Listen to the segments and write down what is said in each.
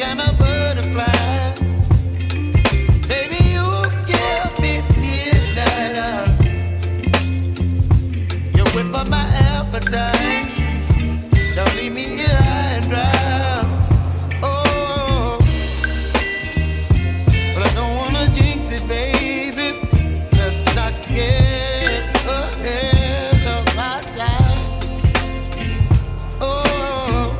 kind of butterfly. Baby, you give me midnight. You whip up my appetite. Don't leave me here high and dry. Oh, but I don't wanna jinx it, baby. Let's not get ahead of my time. Oh,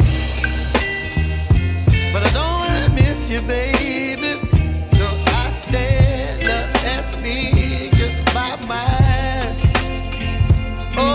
but I don't wanna miss you, baby. So I stand up and speak just my mind. Oh.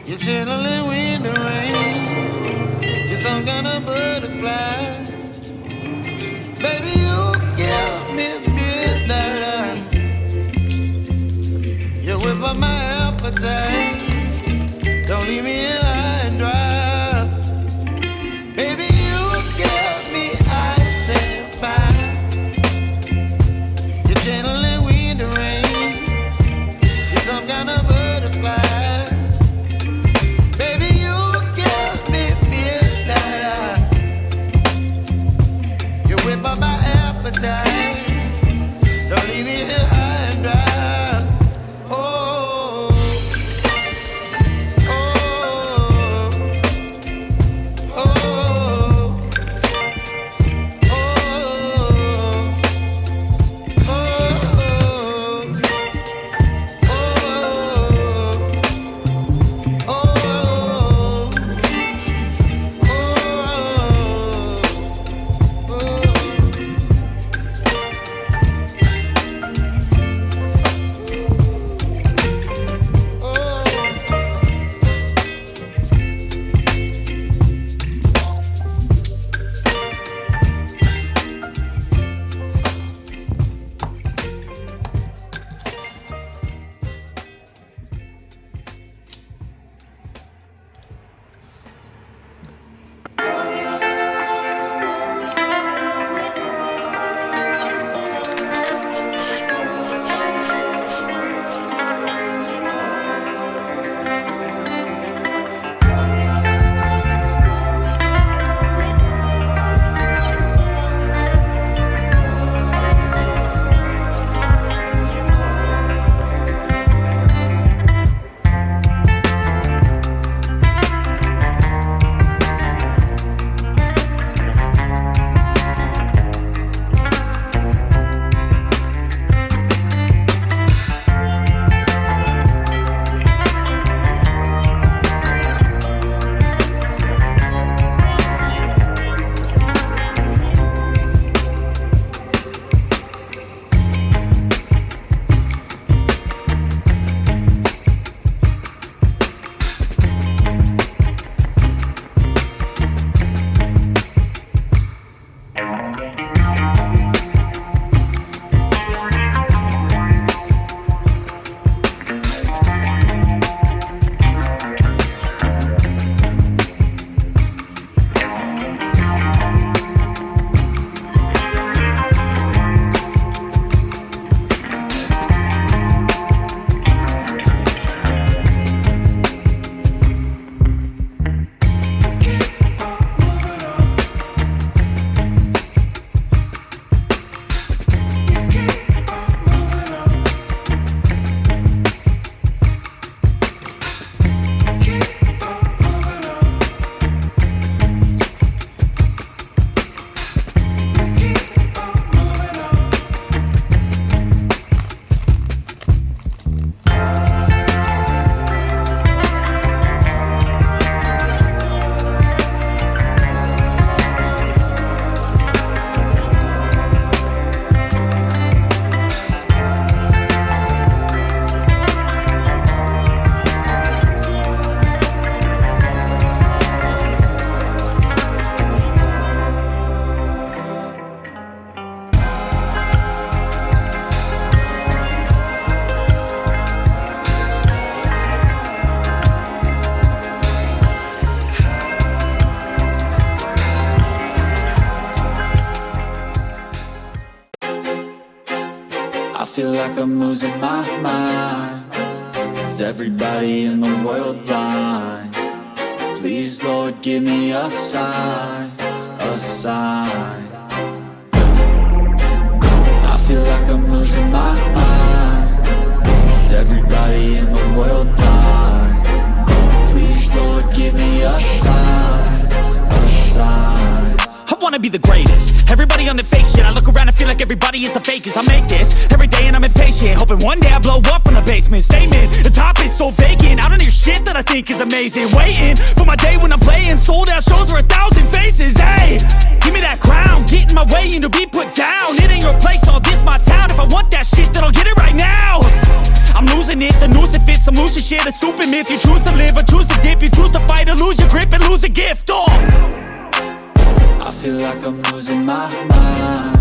You're channeling wind and rain. You're some kind of butterfly. Baby, you give me midnight. You whip up my appetite. Don't leave me here high and dry. Baby, you give me ice and fire. You're channeling wind and rain. You're some kind of butterfly. By my appetite, don't leave me here high and dry. Oh, oh, feel like I'm losing my mind. Is everybody in the world blind? Please, Lord, give me a sign, a sign. I feel like I'm losing my mind. Is everybody in the world blind? Please, Lord, give me a sign, a sign. I wanna be the greatest. Everybody on the fake shit. I look around and feel like everybody is the fakest. I make this every day and I'm impatient, hoping one day I blow up from the basement. Statement, the top is so vacant. I don't hear shit that I think is amazing. Waiting for my day when I'm playing sold out shows for 1,000 faces. Hey, give me that crown, get in my way and to be put down. It ain't your place, no, this my town. If I want that shit, then I'll get it right now. I'm losing it, the noose it fits. Some losing shit, a stupid myth. You choose to live or choose to dip. You choose to fight or lose your grip and lose a gift. Oh, I feel like I'm losing my mind.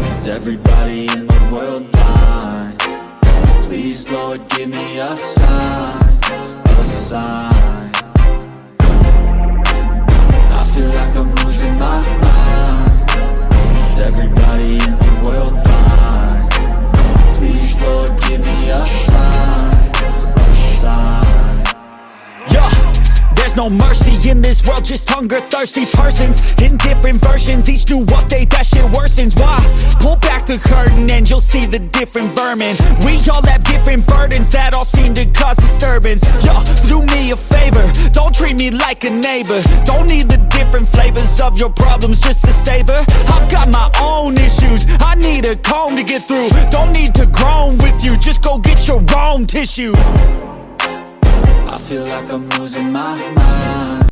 Is everybody in the world blind? Please, Lord, give me a sign, a sign. I feel like I'm losing my mind. Is everybody in the world blind? Please, Lord, give me a sign, a sign. yeah. There's no mercy in this world, just hunger-thirsty persons in different versions. Each new update, that shit worsens. Why? Pull back the curtain and you'll see the different vermin. We all have different burdens that all seem to cause disturbance. Yo, so do me a favor, don't treat me like a neighbor. Don't need the different flavors of your problems just to savor. I've got my own issues, I need a comb to get through. Don't need to groan with you, just go get your own tissue. I feel like I'm losing my mind.